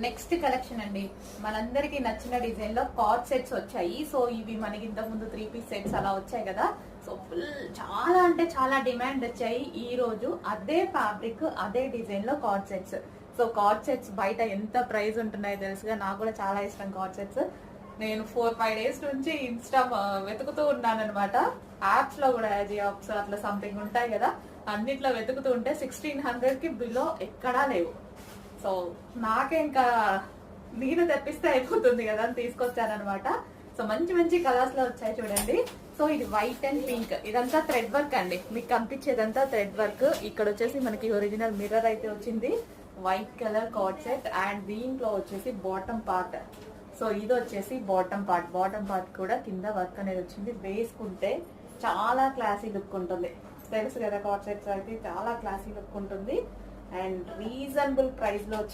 Next collection అండి, మనందరికి నచ్చిన డిజైన్ లో కార్డ్ సెట్స్ వచ్చాయి. సో ఇవి మనకి ఇంతకు ముందు 3 పీస్ సెట్స్ అలా వచ్చాయి కదా. సో ఫుల్ చాలా అంటే చాలా డిమాండ్ వచ్చాయి. ఈ రోజు అదే ఫ్యాబ్రిక్ అదే డిజైన్ లో card sets. So card sets బయట ఎంత ప్రైస్ ఉంటున్నాయో తెలుసుగా, నాకు కూడా చాలా ఇష్టం కార్డ్ సెట్స్. నేను 4-5 డేస్ నుంచి ఇన్స్టా వెతుకుతూ ఉన్నాను అనమాట. యాప్స్ లో కూడా యాప్స్ అట్లా సంథింగ్ ఉంటాయి కదా, అన్నిట్లో వెతుకుతూ ఉంటే 1600 కి బిలో ఎక్కడా లేవు. సో నాకే ఇంకా నేను తెప్పిస్తే అయిపోతుంది కదా అని తీసుకొచ్చానమాట. సో మంచి మంచి కలర్స్ లో వచ్చాయి చూడండి. సో ఇది వైట్ అండ్ పింక్, ఇదంతా థ్రెడ్ వర్క్ అండి. మీకు కనిపించేదంతా థ్రెడ్ వర్క్. ఇక్కడ వచ్చేసి మనకి ఒరిజినల్ మిర్రర్ అయితే వచ్చింది. White colour card set and దీంట్లో వచ్చేసి బాటమ్ పార్ట్. సో ఇది వచ్చేసి బాటమ్ పార్ట్ కూడా కింద వర్క్ అనేది వచ్చింది. వేసుకుంటే చాలా క్లాసీ లుక్ ఉంటుంది. తెలుసు కదా కార్డ్ సెట్స్ అయితే చాలా క్లాసీ లుక్ ఉంటుంది. అండ్ రీజనబుల్ ప్రైస్ లో వచ్చాయి.